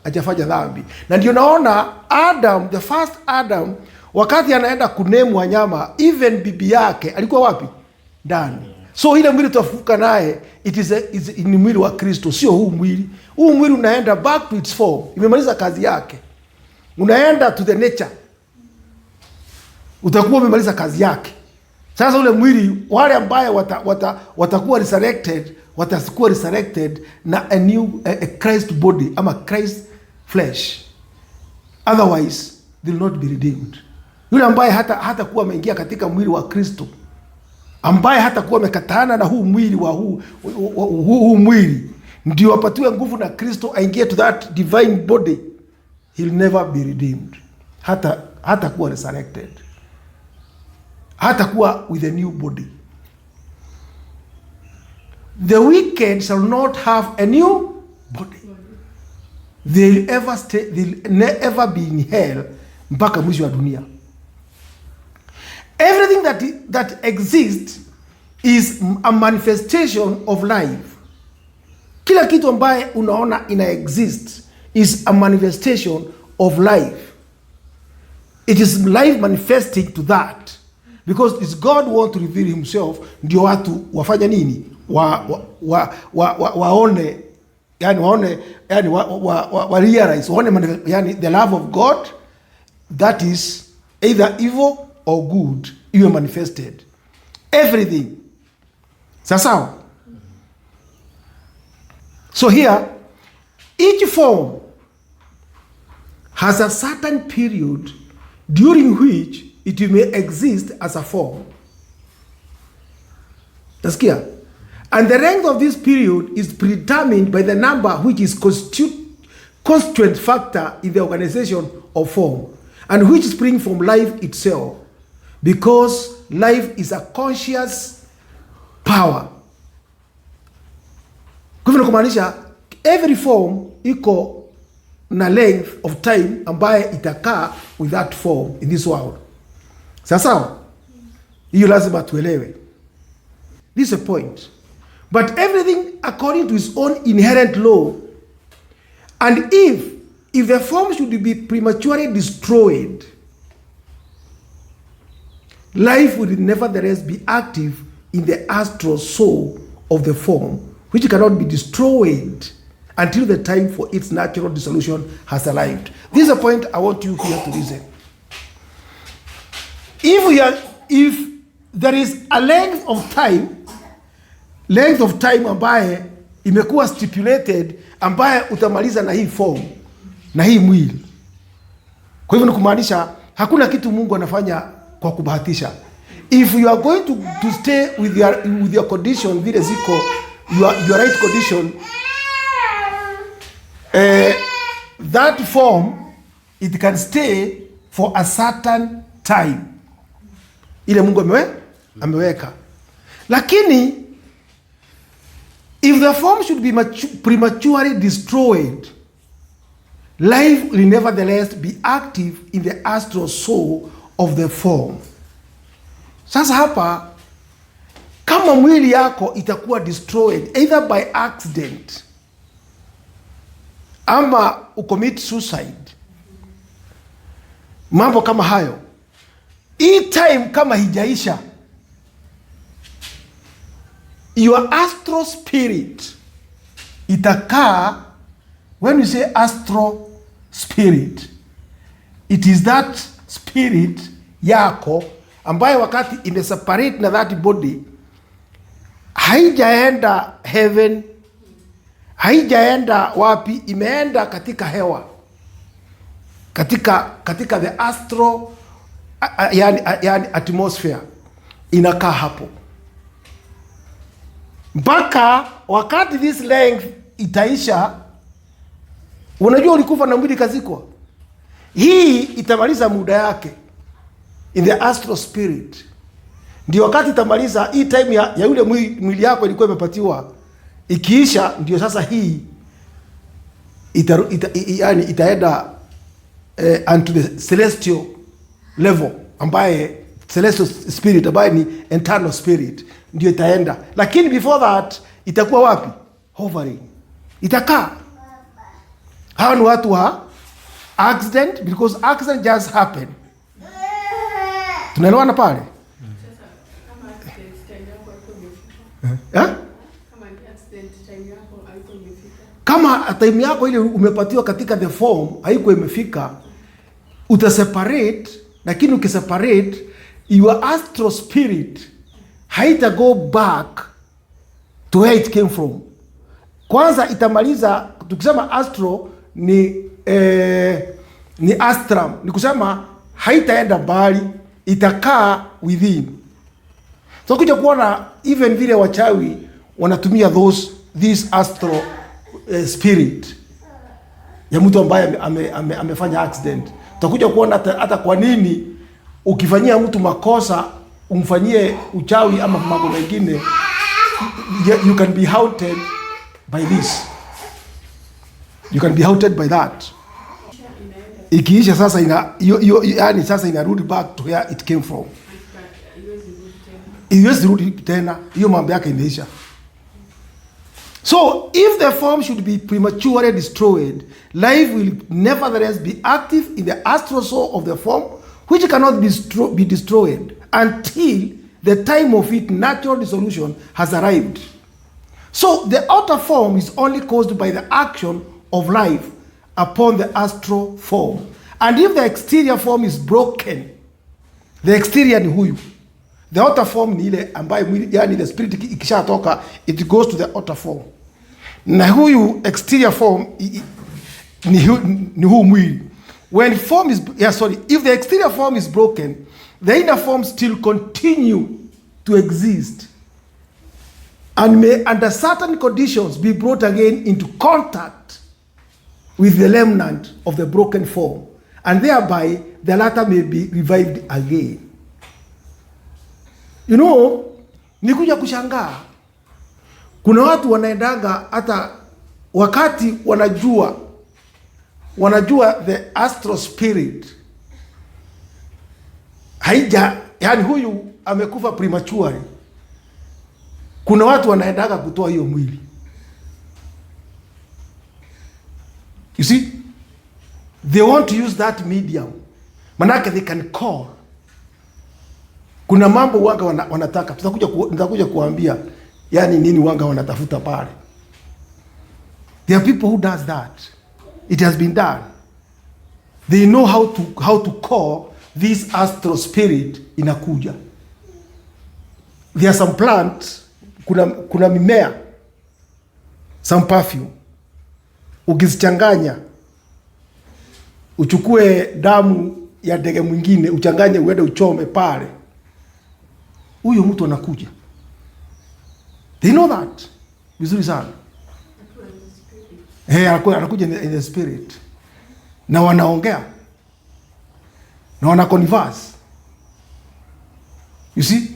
hajafanya dhambi. Na ndio naona Adam, the first Adam, wakati anaenda kunemwa nyama, even bibi yake alikuwa wapi? Ndani. So ile mwili tutafuka naye ni mwili wa Kristo, sio huu mwili. Huu mwili unaenda back to its form, imemaliza kazi yake. Unaenda to the nature, utakuwa umemaliza kazi yake. Sasa ule mwili, wale ambaye watakuwa resurrected, watakuwa resurrected na a Christ body ama Christ flesh. Otherwise they will not be redeemed. Yule ambaye hata kuwa ameingia katika mwili wa Kristo, ambaye hata kuwa amekatana na huu mwili wa huu mwili, ndio apatiwe nguvu na Kristo aingie to that divine body, he'll never be redeemed. Hata kuwa resurrected, hata kuwa with a new body. The wicked shall not have a new body. They'll never be in hell mpaka mwisho wa dunia. Everything that exists is a manifestation of life. Kila kitu ambaye unaona ina exist is a manifestation of life. It is life manifesting to that, because it's God want to reveal himself. Ndio watu wafanya nini? Waone, yani waone, yani wa realize, waone, yani the love of God that is either evil or good, iwe manifested. Everything. Sasa. So here, each form has a certain period during which it may exist as a form. Nasikia? And the length of this period is predetermined by the number which is constituent factor in the organization of form, and which spring from life itself, because life is a conscious power. Kwa hivyo kumaanisha every form iko na length of time ambaye itakaa with that form in this world. Sasa hiyo lazima tuelewe. This is a point. But everything according to its own inherent law. And if the form should be prematurely destroyed, life would nevertheless be active in the astral soul of the form, which cannot be destroyed until the time for its natural dissolution has arrived. This is a point I want you here to listen. If there is a length of time ambaye imekuwa stipulated, ambaye utamaliza na hii form na hii mwili. Kwa hivyo ni kumaanisha hakuna kitu Mungu anafanya kwa kubahatisha. If you are going to stay with your condition, vile ziko your right condition, that form, it can stay for a certain time ile Mungu ameweka. Lakini if the form should be prematurely destroyed, life will nevertheless be active in the astral soul of the form. Sasa hapa, kama mwili yako itakuwa destroyed either by accident ama ucommit suicide, mambo kama hayo, hii time kama hijaisha, your astral spirit itakaa. When we say astral spirit, it is that spirit yako ambaye wakati imeseparate na that body, haijaenda heaven, haijaenda wapi, imeenda katika hewa, katika the astral yani atmosphere, inakaa hapo mpaka wakati this length itaisha. Unajua ulikufa na mwili kazikwa, hii itamaliza muda yake in the astral spirit. Ndio wakati itamaliza hii time ya yule mwili yako ilikuwa imepatiwa, ikiisha ndio sasa hii itaenda unto the celestial level ambaye celestial spirit ambayo ni eternal spirit ndio itaenda, lakini before that itakuwa wapi? Hovering, itakaa. Hawa ni watu wa accident, because accident just happen. Tunaelewana pale? Kama time yako ile umepatiwa katika the form haiko imefika, utaseparate, lakini ukiseparate your astral spirit haita go back to where it came from. Kwanza itamaliza, tukisema astral ni astram, ni kusema haitaenda mbali, itakaa within. So kuja kuona even vile wachawi wanatumia this astral spirit ya mtu ambaye amefanya accident. Utakuja kuona hata kwa nini ukifanyia mtu makosa umfanyie uchawi ama mambo mengine, you can be haunted by this. You can be haunted by that. Ikiisha sasa yani sasa inarudi back to where it came from. Iwezi rudi tena, hiyo mambo yake imeisha. So if the form should be prematurely destroyed, life will nevertheless be active in the astral soul of the form, which cannot be destroyed until the time of its natural dissolution has arrived. So the outer form is only caused by the action of life upon the astral form. And if the exterior form is broken, the exterior ni huyu, the outer form ni ile ambayo yani the spirit ikishatoka it goes to the outer form. Na huyu exterior form ni huu mwili. When form is if the exterior form is broken, the inner form still continue to exist and may under certain conditions be brought again into contact with the remnant of the broken form, and thereby the latter may be revived again. You know, nikuja kushangaa, kuna watu wanaendaga hata wakati wanajua the astral spirit yani huyu amekufa prematurely. Kuna watu wanaendaga kutoa hiyo mwili. You see, they want to use that medium, manake they can call. Kuna mambo wanga wanataka, nitakuja kuambia yani nini wanga wanatafuta pale. There are people who does that. It has been done. They know how to call this astral spirit inakuja. There are some plants, kuna mimea, some perfume. Ukizichanganya, uchukue damu ya ndege mwingine, uchanganye uende uchome pale, huyo mtu anakuja. They know that. Vizuri sana. Anakuja in the spirit. Na wanaongea. Na wana converse. You see?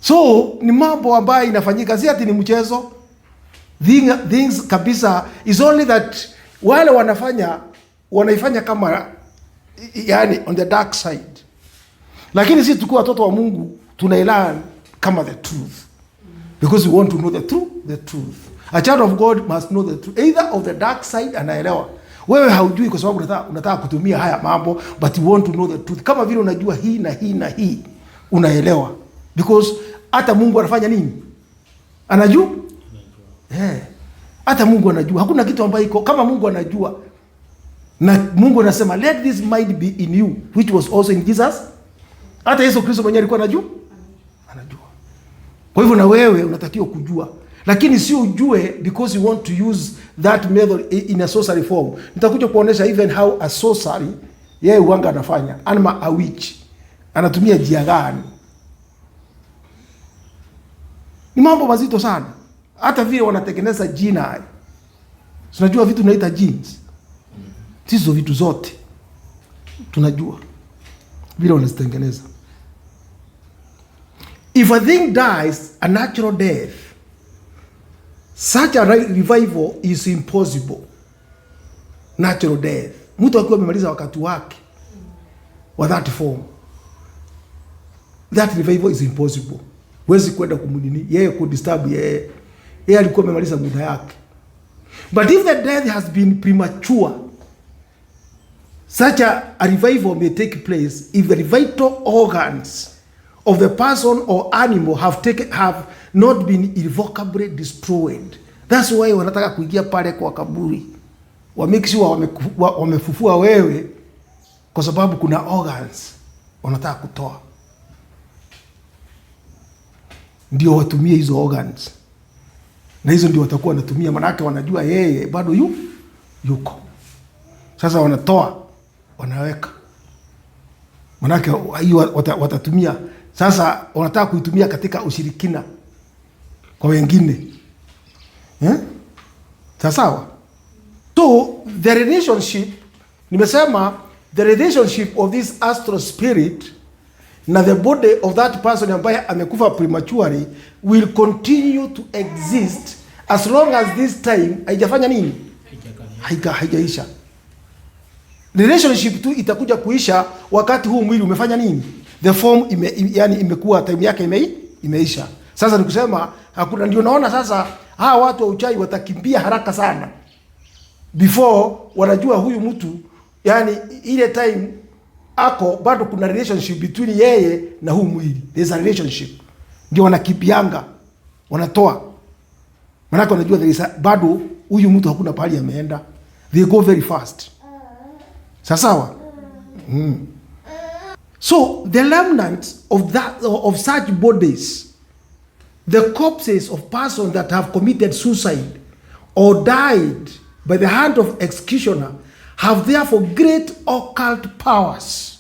So, ni mambo ambayo inafanyika, si ati ni mchezo. Things kabisa is only that wale wanaifanya kama yani on the dark side. Lakini sisi tukiwa watoto wa Mungu tunailearn kama the truth. Because we want to know the truth. A child of God must know the truth, either of the dark side, anaelewa. Wewe haujui kwa sababu unataka kutumia haya mambo, but you want to know the truth. Kama vile unajua hii na hii na hii, unaelewa. Because hata Mungu anafanya nini? Anajua? Hata Mungu anajua. Hakuna kitu ambacho iko kama Mungu anajua. Na Mungu anasema let this mind be in you, which was also in Jesus. Hata Yesu Kristo mwenyewe alikuwa anajua. Kwa hivyo na wewe unatakiwa kujua. Lakini si ujue because you want to use that method in a sorcery form. Nitakuja kuonesha even how a sorcery yeye uanga anafanya. Ama a witch anatumia njia gani. Ni mambo mazito sana. Hata vile wanatengeneza jina. Tunajua vitu tunaita jeans. Hizo vitu zote tunajua vile wanazitengeneza. If a thing dies a natural death, such a revival is impossible. Natural death. Mtu akiwa amemaliza wakati wake wa that form, that revival is impossible. Huwezi kwenda kumunini yeye kudisturb yeye. Yeye alikuwa amemaliza muda yake. But if the death has been premature, such a revival may take place if the vital organs of the person or animal have not been irrevocably destroyed. That's why wanataka kuingia pale kwa kaburi. Wa make sure wamefufua wewe kwa sababu kuna organs wanataka kutoa. Ndio watumie hizo organs. Na hizo ndio watakuwa wanatumia, manake wanajua yeye bado yuko. Sasa wanatoa, wanaweka. Manake hiyo watatumia. Sasa wanataka kuitumia katika ushirikina kwa wengine. Sawa? So the relationship, nimesema the relationship of this astral spirit na the body of that person ambaye amekufa prematurely will continue to exist as long as this time haijafanya nini? Haijaisha. Relationship tu itakuja kuisha wakati huu mwili umefanya nini? The form yani imekuwa time yake imeisha. Sasa ni kusema hakuna, ndio naona sasa hawa watu wa uchawi watakimbia haraka sana before wanajua huyu mtu, yani ile time ako bado kuna relationship between yeye na huu mwili. There's a relationship. Ndio wanakimbianga, wanatoa. Maana wanajua there is bado huyu mtu hakuna pahali ameenda. They go very fast. Sawa? So the remnants of such bodies, the corpses of persons that have committed suicide or died by the hand of executioner, have therefore great occult powers.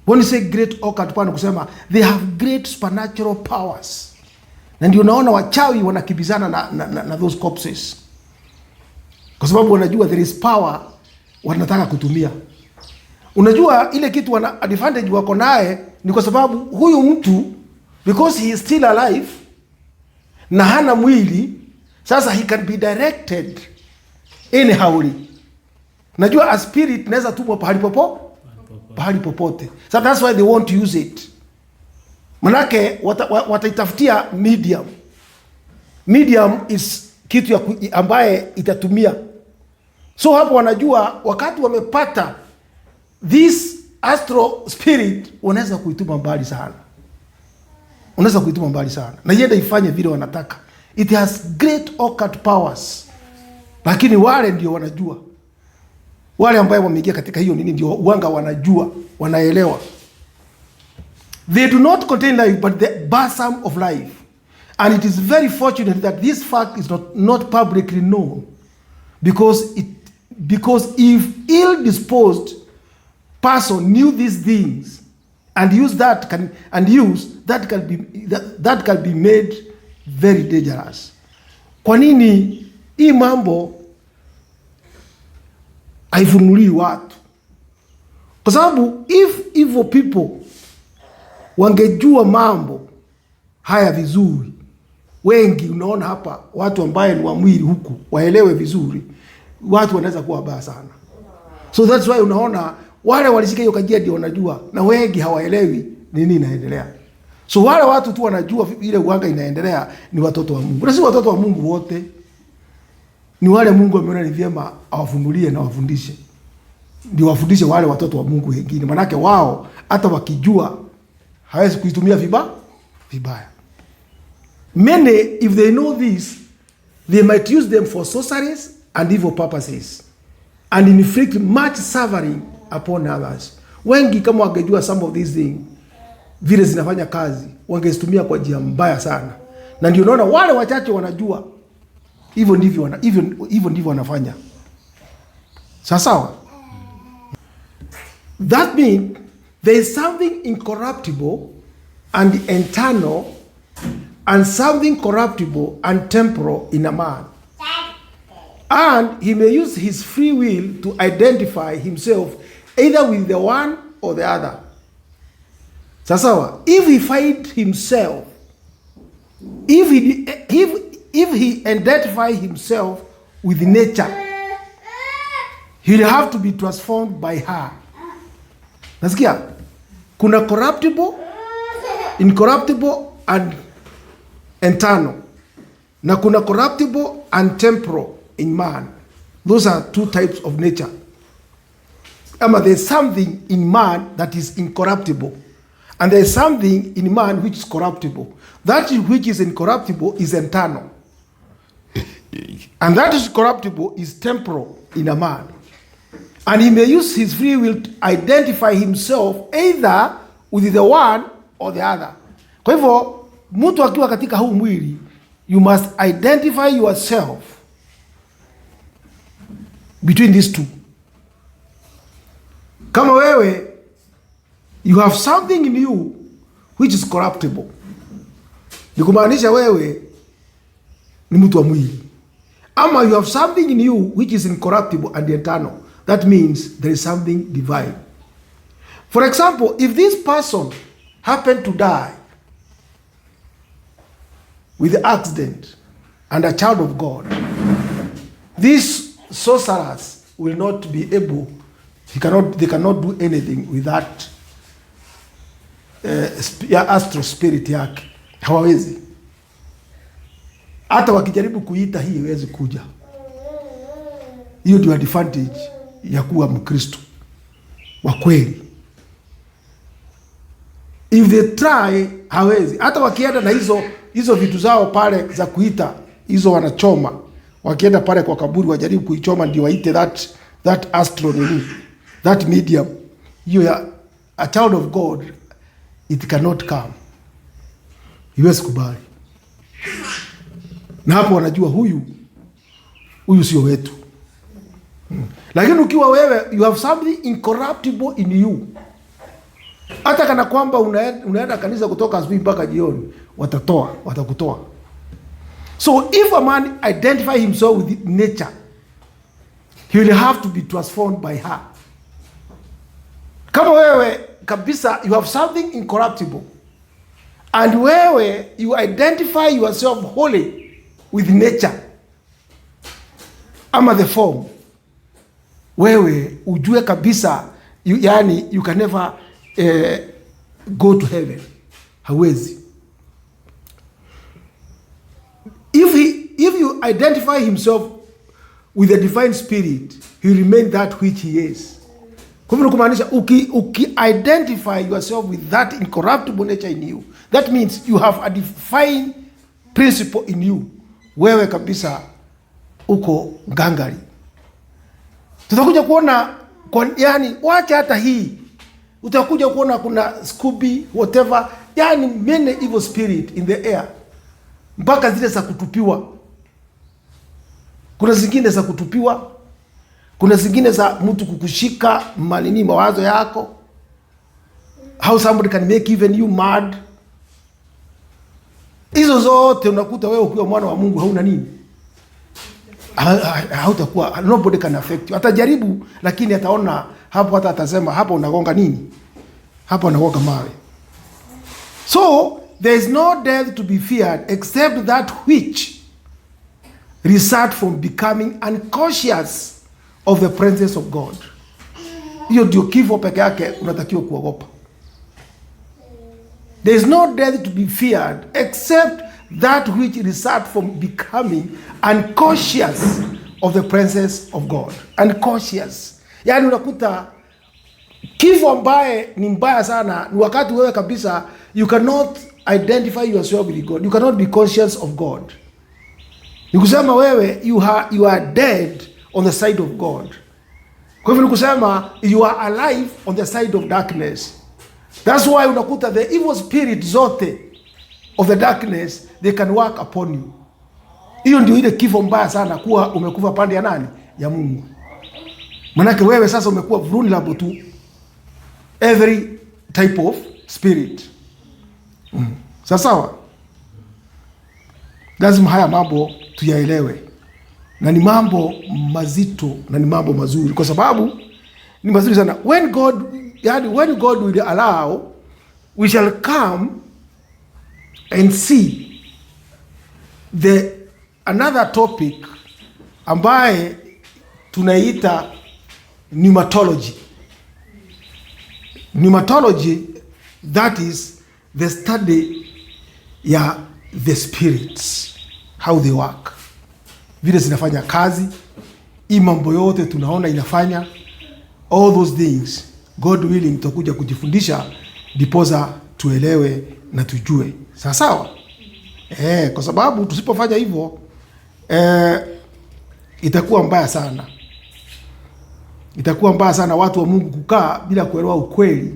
When you say great occult power, kusema they have great supernatural powers. Na ndio unaona wachawi wanakibizana na those corpses. Kwa sababu wanajua there is power wanataka kutumia. Unajua ile kitu wana advantage wako naye ni kwa sababu huyu mtu, because he is still alive na hana mwili, sasa he can be directed anyhowly. Najua a spirit naweza tumwa pahali popote. So that's why they want to use it. Manake wataitafutia medium. Medium is kitu ambaye itatumia. So hapo wanajua wakati wamepata this astral spirit, wanaweza kuituma mbali sana. Na yenda ifanye vile wanataka. It has great occult powers. Lakini wale ndio wanajua. Wale ambao wameingia katika hiyo nini ndio wanga wanajua, wanaelewa. They do not contain life but the balsam of life. And it is very fortunate that this fact is not publicly known. Because if ill-disposed person knew these things and that can be made very dangerous. Kwa nini hii mambo haifunulii watu? Kwa sababu if evil people wangejua mambo haya vizuri, wengi unaona hapa watu ambaye ni wa mwili huku waelewe vizuri, watu wanaweza kuwa baya sana. So that's why unaona wale walishika hiyo kajia ndio wanajua, na wengi hawaelewi nini inaendelea. So wale watu tu wanajua ile uanga inaendelea ni watoto wa Mungu. Na si watoto wa Mungu wote. Ni wale Mungu ameona ni vyema awafunulie na wafundishe. Ndio wafundishe wale watoto wa Mungu wengine. Manake wao hata wakijua hawezi kuitumia vibaya. Many, if they know this, they might use them for sorceries and evil purposes and inflict much suffering upon others. Wengi kama wangejua some of these things vile zinafanya kazi, wangezitumia kwa njia mbaya sana. Na ndio unaona wale wachache wanajua hivyo ndivyo wanafanya. Sawa? That means there is something incorruptible and eternal and something corruptible and temporal in a man. And he may use his free will to identify himself either with the one or the other. Sawa? If he find himself, if he identify himself with nature, he'll have to be transformed by her. Nasikia? kuna corruptible, incorruptible and eternal. Na kuna corruptible and temporal in man. Those are two types of nature. There's something in man that is incorruptible. And there's something in man which is corruptible. That which is incorruptible is eternal. And that is corruptible is temporal in a man. And he may use his free will to identify himself either with the one or the other. Kwa hivyo, mtu akiwa katika huu mwili, you must identify yourself between these two. Kama wewe, you have something in you which is corruptible. Ni kumaanisha wewe ni mtu wa mwili. Ama you have something in you which is incorruptible and eternal. That means there is something divine. For example, if this person happened to die with accident and a child of God, these sorcerers will not be able, they cannot do anything with that astral spirit yake. Hawawezi. Hata wakijaribu kuita hii haiwezi kuja. Hiyo ndio advantage ya kuwa Mkristo wa kweli. If they try, hawezi. Hata wakienda na hizo vitu zao pale za kuita, hizo wanachoma. Wakienda pale kwa kaburi wajaribu kuichoma ndio waite that astral, that medium. Hiyo ya a child of God, it cannot come. Iwezi kubali. Na hapo wanajua huyu sio wetu. Lakini ukiwa wewe, you have something incorruptible in you. Hata kana kwamba unaenda kanisa kutoka asubuhi mpaka jioni, watakutoa. So if a man identify himself with nature, he will have to be transformed by her. Kama wewe kabisa, you have something incorruptible, and wewe you identify yourself wholly with nature ama the form, wewe ujue kabisa you can never go to heaven. Hawezi. If you identify himself with the divine spirit, he remain that which he is. Kwa hivyo kumaanisha identify yourself with that incorruptible nature in you, that means you have a divine principle in you. Wewe kabisa uko gangari. Tutakuja kuona wacha hata hii. Utakuja kuona kuna Scooby, whatever, many evil spirit in the air. Mpaka zile za kutupiwa. Kuna zingine za kutupiwa. Kuna zingine za mtu kukushika mawazo yako. How somebody can make even you mad. Hizo zote unakuta wewe ukiwa mwana wa Mungu hauna nini? Hautakuwa, nobody can affect you. Atajaribu lakini ataona hapo, hata atasema hapo unagonga nini? Hapo unagonga mawe. So there is no death to be feared except that which result from becoming unconscious of the presence of God. Hiyo ndio kifo peke yake unatakiwa kuogopa. There is no death to be feared except that which result from becoming unconscious of the presence of God. Unconscious. Unakuta kifo ambaye ni mbaya sana ni wakati wewe kabisa you cannot identify yourself with God. You cannot be conscious of God. Ni kusema wewe you are dead on the side of God. Kwa hivyo ni kusema you are alive on the side of darkness. That's why unakuta the evil spirit zote of the darkness, they can work upon you. Hiyo ndio ile kifo mbaya sana, kuwa umekufa pande ya nani? Ya Mungu. Manake wewe sasa umekuwa vulnerable to every type of spirit. Sawa? Lazima haya mambo tuyaelewe. Na ni mambo mazito na ni mambo mazuri, kwa sababu ni mazuri sana. When God will allow, we shall come and see another topic ambaye tunaita pneumatology. Pneumatology that is the study ya the spirits, how they work, vile zinafanya kazi. Hii mambo yote tunaona inafanya, all those things, God willing, tutakuja kujifundisha diposa tuelewe na tujue. Sawa? Kwa sababu tusipofanya hivyo itakuwa mbaya sana. Itakuwa mbaya sana watu wa Mungu kukaa bila kuelewa ukweli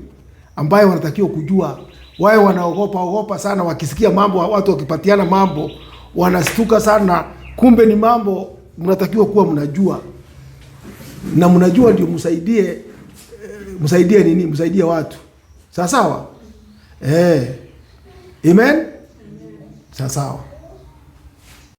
ambayo wanatakiwa kujua. Wao wanaogopa sana wakisikia mambo, watu wakipatiana mambo wanastuka sana. Kumbe ni mambo mnatakiwa kuwa mnajua. Na mnajua ndio msaidie nini? Msaidie watu. Sawa? Amen. Sawa.